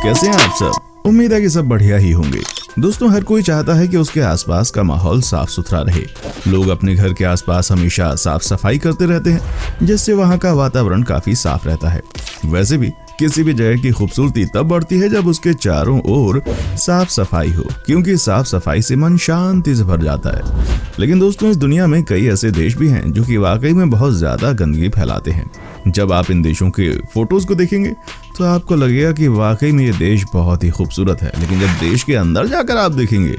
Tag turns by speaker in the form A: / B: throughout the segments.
A: कैसे हैं आप सब? उम्मीद है कि सब बढ़िया ही होंगे। दोस्तों, हर कोई चाहता है कि उसके आसपास का माहौल साफ सुथरा रहे। लोग अपने घर के आसपास हमेशा साफ सफाई करते रहते हैं, जिससे वहाँ का वातावरण काफी साफ रहता है। वैसे भी किसी भी जगह की खूबसूरती तब बढ़ती है जब उसके चारों ओर साफ सफाई हो, क्योंकि साफ सफाई से मन शांति से भर जाता है। लेकिन दोस्तों, इस दुनिया में कई ऐसे देश भी हैं जो कि वाकई में बहुत ज्यादा गंदगी फैलाते हैं। जब आप इन देशों के फोटोज को देखेंगे तो आपको लगेगा कि वाकई में ये देश बहुत ही खूबसूरत है, लेकिन जब देश के अंदर जाकर आप देखेंगे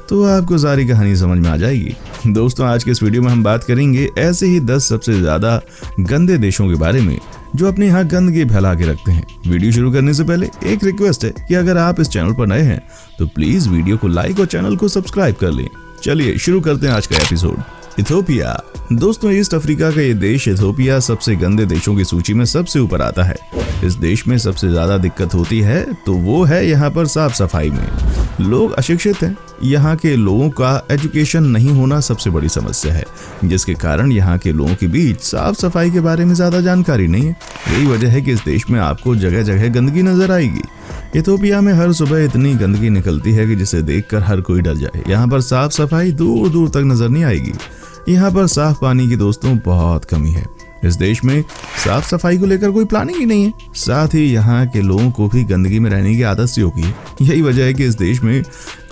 A: तो आपको सारी कहानी समझ में आ जाएगी। दोस्तों, आज के इस वीडियो में हम बात करेंगे ऐसे ही 10 सबसे ज्यादा गंदे देशों के बारे में जो अपने यहाँ गंदगी फैला के रखते हैं। वीडियो शुरू करने से पहले एक रिक्वेस्ट है कि अगर आप इस चैनल पर नए हैं तो प्लीज वीडियो को लाइक और चैनल को सब्सक्राइब कर लें। चलिए शुरू करते हैं आज का एपिसोड। इथियोपिया। दोस्तों, ईस्ट अफ्रीका का ये देश इथियोपिया सबसे गंदे देशों की सूची में सबसे ऊपर आता है। इस देश में सबसे ज्यादा दिक्कत होती है तो वो है यहाँ पर साफ सफाई में। लोग अशिक्षित हैं। यहाँ के लोगों का एजुकेशन नहीं होना सबसे बड़ी समस्या है, जिसके कारण यहाँ के लोगों के बीच साफ सफाई के बारे में ज्यादा जानकारी नहीं है। यही वजह है कि इस देश में आपको जगह जगह गंदगी नजर आएगी। इथियोपिया में हर सुबह इतनी गंदगी निकलती है कि जिसे देखकर हर कोई डर जाए। यहाँ पर साफ सफाई दूर दूर तक नजर नहीं आएगी। यहाँ पर साफ पानी की दोस्तों बहुत कमी है। इस देश में साफ सफाई को लेकर कोई प्लानिंग ही नहीं है। साथ ही यहाँ के लोगों को भी गंदगी में रहने की आदत सी हो गई है। यही वजह है कि इस देश में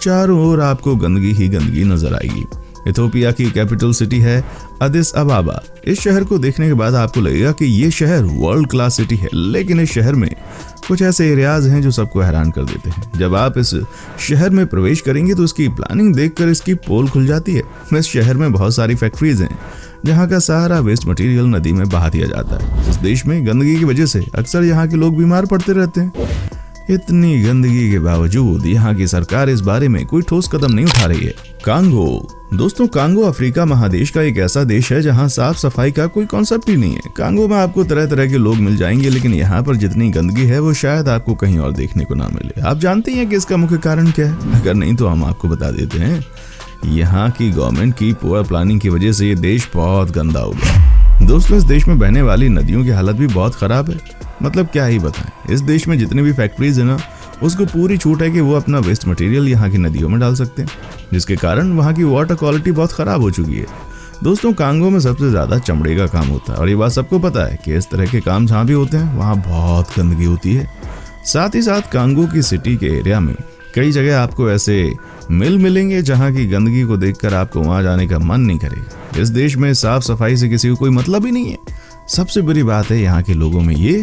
A: चारों ओर आपको गंदगी ही गंदगी नजर आएगी। इथियोपिया की कैपिटल सिटी है अदिस अबाबा। इस शहर को देखने के बाद आपको लगेगा कि ये शहर वर्ल्ड क्लास सिटी है, लेकिन इस शहर में कुछ ऐसे एरियाज हैं जो सबको हैरान कर देते हैं। जब आप इस शहर में प्रवेश करेंगे तो इसकी प्लानिंग देखकर इसकी पोल खुल जाती है। इस शहर में बहुत सारी फैक्ट्रीज हैं जहाँ का सारा वेस्ट मटेरियल नदी में बहा दिया जाता है। इस देश में गंदगी की वजह से अक्सर यहाँ के लोग बीमार पड़ते रहते हैं। इतनी गंदगी के बावजूद यहाँ की सरकार इस बारे में कोई ठोस कदम नहीं उठा रही है। कांगो। दोस्तों, कांगो अफ्रीका महादेश का एक ऐसा देश है जहाँ साफ सफाई का कोई कॉन्सेप्ट ही नहीं है। कांगो में आपको तरह तरह के लोग मिल जाएंगे, लेकिन यहाँ पर जितनी गंदगी है वो शायद आपको कहीं और देखने को ना मिले। आप जानते हैं कि इसका मुख्य कारण क्या है? अगर नहीं तो हम आपको बता देते हैं। यहाँ की गवर्नमेंट की पुअर प्लानिंग की वजह से ये देश बहुत गंदा हो गया। दोस्तों, इस देश में बहने वाली नदियों की हालत भी बहुत खराब है। मतलब क्या ही बताएं। इस देश में जितने भी फैक्ट्रीज है ना, उसको पूरी छूट है कि वो अपना वेस्ट मटेरियल यहाँ की नदियों में डाल सकते हैं, जिसके कारण वहाँ की वाटर क्वालिटी बहुत खराब हो चुकी है। दोस्तों, कांगो में सबसे ज्यादा चमड़े का काम होता है और ये बात सबको पता है कि इस तरह के काम जहाँ भी होते हैं वहाँ बहुत गंदगी होती है। साथ ही साथ कांगो की सिटी के एरिया में कई जगह आपको ऐसे मिल मिलेंगे जहाँ की गंदगी को देखकर आपको वहाँ जाने का मन नहीं करेगा। इस देश में साफ सफाई से किसी को कोई मतलब ही नहीं है। सबसे बुरी बात है यहाँ के लोगों में ये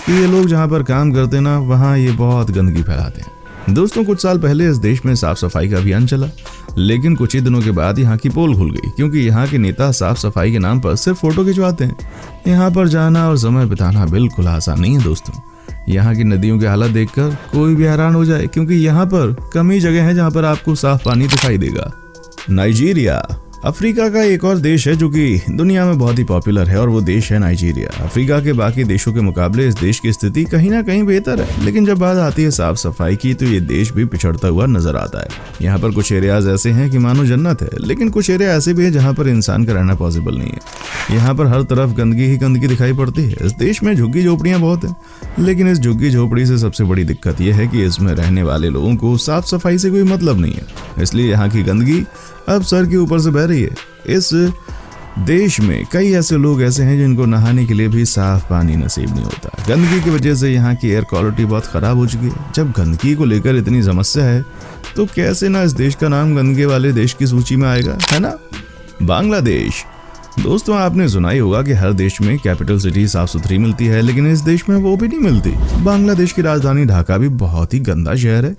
A: कि ये लोग जहाँ पर काम करते हैं ना, वहाँ ये बहुत गंदगी फैलाते हैं। दोस्तों, कुछ साल पहले इस देश में साफ सफाई का अभियान चला, लेकिन कुछ ही दिनों के बाद यहाँ की पोल खुल गई, क्योंकि यहाँ के नेता साफ सफाई के नाम पर सिर्फ फोटो खिंचवाते हैं। यहाँ पर जाना और समय बिताना बिल्कुल आसान नहीं है। दोस्तों, यहाँ की नदियों की हालत देखकर कोई भी हैरान हो जाए, क्योंकि यहाँ पर कम ही जगह है जहाँ पर आपको साफ पानी दिखाई देगा। नाइजीरिया। अफ्रीका का एक और देश है जो कि दुनिया में बहुत ही पॉपुलर है और वो देश है नाइजीरिया। अफ्रीका के बाकी देशों के मुकाबले इस देश की स्थिति कहीं ना कहीं बेहतर है, लेकिन जब बात आती है साफ सफाई की तो ये देश भी पिछड़ता हुआ नजर आता है। यहाँ पर कुछ एरियाज ऐसे हैं कि मानो जन्नत है, लेकिन कुछ एरिया ऐसे भी है जहाँ पर इंसान का रहना पॉसिबल नहीं है। यहाँ पर हर तरफ गंदगी ही गंदगी दिखाई पड़ती है। इस देश में झुग्गी झोपड़ियाँ बहुत है, लेकिन इस झुग्गी झोपड़ी से सबसे बड़ी दिक्कत यह है कि इसमें रहने वाले लोगों को साफ सफाई से कोई मतलब नहीं है, इसलिए यहाँ की गंदगी अब सर के ऊपर से बह रही है। इस देश में कई ऐसे लोग ऐसे हैं जिनको नहाने के लिए भी साफ पानी नसीब नहीं होता। गंदगी की वजह से यहाँ की एयर क्वालिटी बहुत खराब हो चुकी है। जब गंदगी को लेकर इतनी समस्या है तो कैसे ना इस देश का नाम गंदगी वाले देश की सूची में आएगा, है ना? बांग्लादेश। दोस्तों, आपने सुना ही होगा कि हर देश में कैपिटल सिटी साफ सुथरी मिलती है, लेकिन इस देश में वो भी नहीं मिलती। बांग्लादेश की राजधानी ढाका भी बहुत ही गंदा शहर है।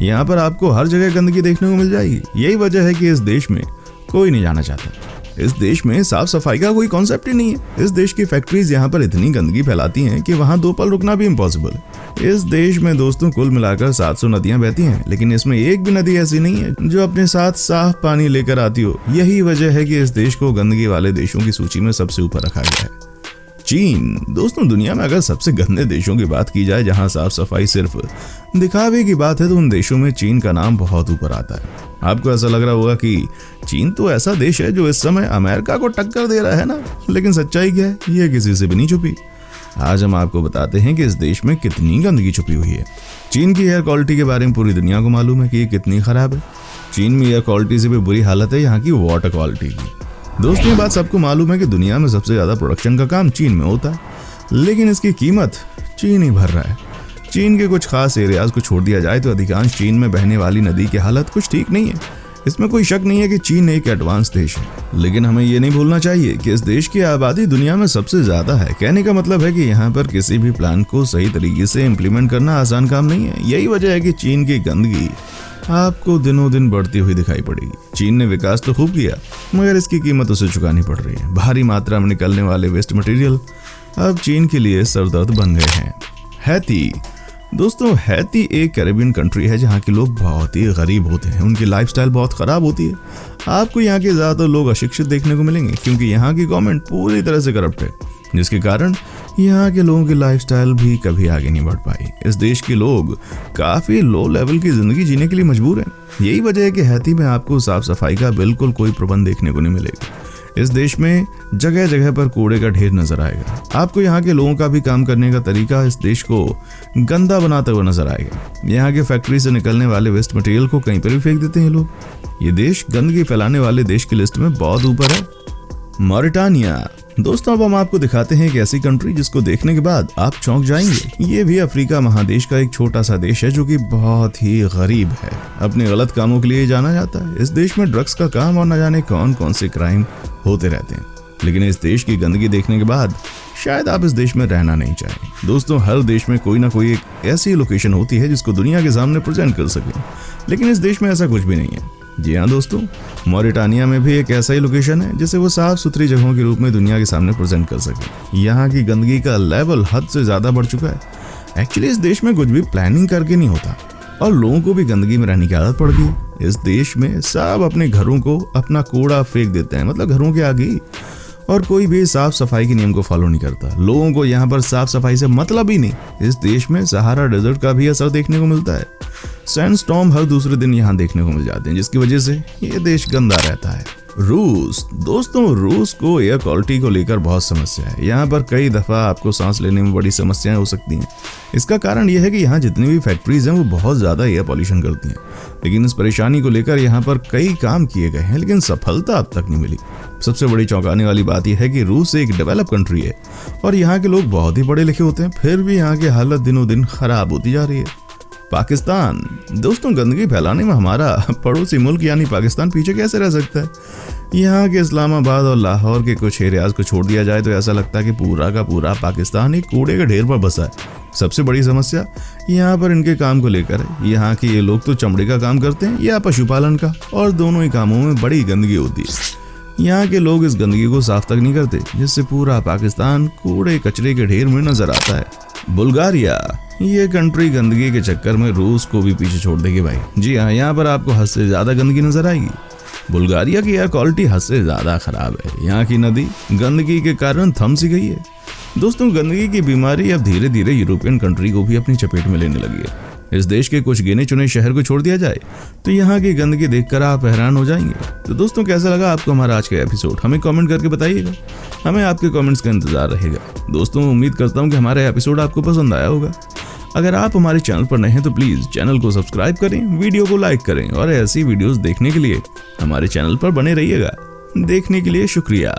A: यहाँ पर आपको हर जगह गंदगी देखने को मिल जाएगी। यही वजह है कि इस देश में कोई नहीं जाना चाहता। इस देश में साफ सफाई का कोई कॉन्सेप्ट ही नहीं है। इस देश की फैक्ट्रीज यहाँ पर इतनी गंदगी फैलाती हैं कि वहाँ 2 पल रुकना भी इम्पॉसिबल है। इस देश में दोस्तों कुल मिलाकर 700 नदियां बहती हैं, लेकिन इसमें एक भी नदी ऐसी नहीं है जो अपने साथ साफ पानी लेकर आती हो। यही वजह है कि इस देश को गंदगी वाले देशों की सूची में सबसे ऊपर रखा गया है। चीन। दोस्तों, दुनिया में अगर सबसे गंदे देशों की बात की जाए जहां साफ सफाई सिर्फ दिखावे की बात है तो उन देशों में चीन का नाम बहुत ऊपर आता है। आपको ऐसा लग रहा होगा कि चीन तो ऐसा देश है जो इस समय अमेरिका को टक्कर दे रहा है ना, लेकिन सच्चाई क्या है ये किसी से भी नहीं छुपी। आज हम आपको बताते हैं कि इस देश में कितनी गंदगी छुपी हुई है। चीन की एयर क्वालिटी के बारे में पूरी दुनिया को मालूम है कि ये कितनी खराब है। चीन में एयर क्वालिटी से भी बुरी हालत है यहाँ की वाटर क्वालिटी की। दोस्तों ये बात सबको मालूम है कि दुनिया में सबसे ज्यादा प्रोडक्शन का काम चीन में होता है, लेकिन इसकी कीमत चीन ही भर रहा है। चीन के कुछ खास एरियाज को छोड़ दिया जाए तो अधिकांश चीन में बहने वाली नदी की हालत कुछ ठीक नहीं है। इसमें कोई शक नहीं है कि चीन एक एडवांस देश है, लेकिन हमें ये नहीं भूलना चाहिए कि इस देश की आबादी दुनिया में सबसे ज्यादा है। कहने का मतलब है कि यहाँ पर किसी भी प्लान को सही तरीके से इम्प्लीमेंट करना आसान काम नहीं है। यही वजह है कि चीन की गंदगी आपको दिनों दिन बढ़ती हुई दिखाई पड़ेगी। चीन ने विकास तो खूब किया, मगर इसकी कीमत उसे चुकानी पड़ रही है। भारी मात्रा में निकलने वाले वेस्ट मटेरियल अब चीन के लिए सरदर्द बन गए हैं। हैती। दोस्तों हैती एक कैरेबियन कंट्री है जहाँ के लोग बहुत ही गरीब होते हैं। उनकी लाइफस्टाइल बहुत खराब होती है। आपको यहाँ के ज्यादातर लोग अशिक्षित देखने को मिलेंगे, क्योंकि यहाँ की गवर्नमेंट पूरी तरह से करप्ट है, जिसके कारण यहाँ के लोगों की लाइफस्टाइल भी कभी आगे नहीं बढ़ पाई। इस देश के लोग काफी लो लेवल की जिंदगी जीने के लिए मजबूर हैं। यही वजह है कि हैती में आपको साफ सफाई का बिल्कुल कोई प्रबंध देखने को नहीं मिलेगा। इस देश में जगह जगह पर कूड़े का ढेर नजर आएगा। आपको यहाँ के लोगों का भी काम करने का तरीका इस देश को गंदा बनाते हुए नजर आएगा। यहाँ के फैक्ट्री से निकलने वाले वेस्ट मटेरियल को कहीं पर भी फेंक देते हैं लोग। ये देश गंदगी फैलाने वाले देश की लिस्ट में बहुत ऊपर है। मॉरिटानिया। दोस्तों अब हम आपको दिखाते हैं एक ऐसी कंट्री जिसको देखने के बाद आप चौंक जाएंगे। ये भी अफ्रीका महादेश का एक छोटा सा देश है जो कि बहुत ही गरीब है। अपने गलत कामों के लिए जाना जाता है। इस देश में ड्रग्स का काम और न जाने कौन कौन से क्राइम होते रहते हैं, लेकिन इस देश की गंदगी देखने के बाद शायद आप इस देश में रहना नहीं चाहें। दोस्तों हर देश में कोई ना कोई एक ऐसी लोकेशन होती है जिसको दुनिया के सामने प्रेजेंट कर सके, लेकिन इस देश में ऐसा कुछ भी नहीं है। जी हाँ दोस्तों, मॉरिटानिया में भी एक ऐसा ही लोकेशन है जिसे वो साफ सुथरी जगहों के रूप में दुनिया के सामने प्रेजेंट कर सके। यहाँ की गंदगी का लेवल हद से ज्यादा बढ़ चुका है। एक्चुअली इस देश में कुछ भी प्लानिंग करके नहीं होता और लोगों को भी गंदगी में रहने की आदत पड़ गई। इस देश में सब अपने घरों को अपना कूड़ा फेंक देते हैं, मतलब घरों के आगे, और कोई भी साफ सफाई के नियम को फॉलो नहीं करता। लोगों को यहाँ पर साफ सफाई से मतलब ही नहीं। इस देश में सहारा डेजर्ट का भी असर देखने को मिलता है। सैंडस्टॉर्म हर दूसरे दिन यहाँ देखने को मिल जाते हैं, जिसकी वजह से ये देश गंदा रहता है। रूस। दोस्तों रूस को एयर क्वालिटी को लेकर बहुत समस्या है। यहाँ पर कई दफा आपको सांस लेने में बड़ी समस्याएं हो सकती हैं। इसका कारण यह है कि यहाँ जितनी भी फैक्ट्रीज हैं वो बहुत ज्यादा एयर पॉल्यूशन करती हैं, लेकिन इस परेशानी को लेकर यहाँ पर कई काम किए गए हैं, लेकिन सफलता अब तक नहीं मिली। सबसे बड़ी चौंकाने वाली बात यह है कि रूस एक डेवलप कंट्री है और यहाँ के लोग बहुत ही पढ़े लिखे होते हैं, फिर भी यहाँ की हालत दिनों दिन खराब होती जा रही है। पाकिस्तान। दोस्तों गंदगी फैलाने में हमारा पड़ोसी मुल्क यानी पाकिस्तान पीछे कैसे रह सकता है। यहाँ के इस्लामाबाद और लाहौर के कुछ एरियाज को छोड़ दिया जाए तो ऐसा लगता है कि पूरा का पूरा पाकिस्तान एक कूड़े के ढेर पर बसा है। सबसे बड़ी समस्या यहाँ पर इनके काम को लेकर है। यहाँ के ये लोग तो चमड़े का काम करते हैं या पशुपालन का, और दोनों ही कामों में बड़ी गंदगी होती है। यहाँ के लोग इस गंदगी को साफ तक नहीं करते, जिससे पूरा पाकिस्तान कूड़े कचरे के ढेर में नजर आता है। बुल्गारिया। ये कंट्री गंदगी के चक्कर में रूस को भी पीछे छोड़ देगी भाई। जी हाँ, यहाँ पर आपको हद से ज्यादा गंदगी नजर आएगी। बुल्गारिया की एयर क्वालिटी हद से ज्यादा खराब है। यहाँ की नदी गंदगी के कारण थम सी गई है। दोस्तों गंदगी की बीमारी अब धीरे धीरे यूरोपियन कंट्री को भी अपनी चपेट में लेने लगी है। इस देश के कुछ गिने चुने शहर को छोड़ दिया जाए तो यहाँ की गंदगी देखकर आप हैरान हो जाएंगे। तो दोस्तों कैसा लगा आपको हमारा आज का एपिसोड, हमें कमेंट करके बताइएगा। हमें आपके कमेंट्स का इंतजार रहेगा। दोस्तों उम्मीद करता हूँ कि हमारा एपिसोड आपको पसंद आया होगा। अगर आप हमारे चैनल पर नए हैं तो प्लीज चैनल को सब्सक्राइब करें, वीडियो को लाइक करें और ऐसी वीडियोस देखने के लिए हमारे चैनल पर बने रहिएगा। देखने के लिए शुक्रिया।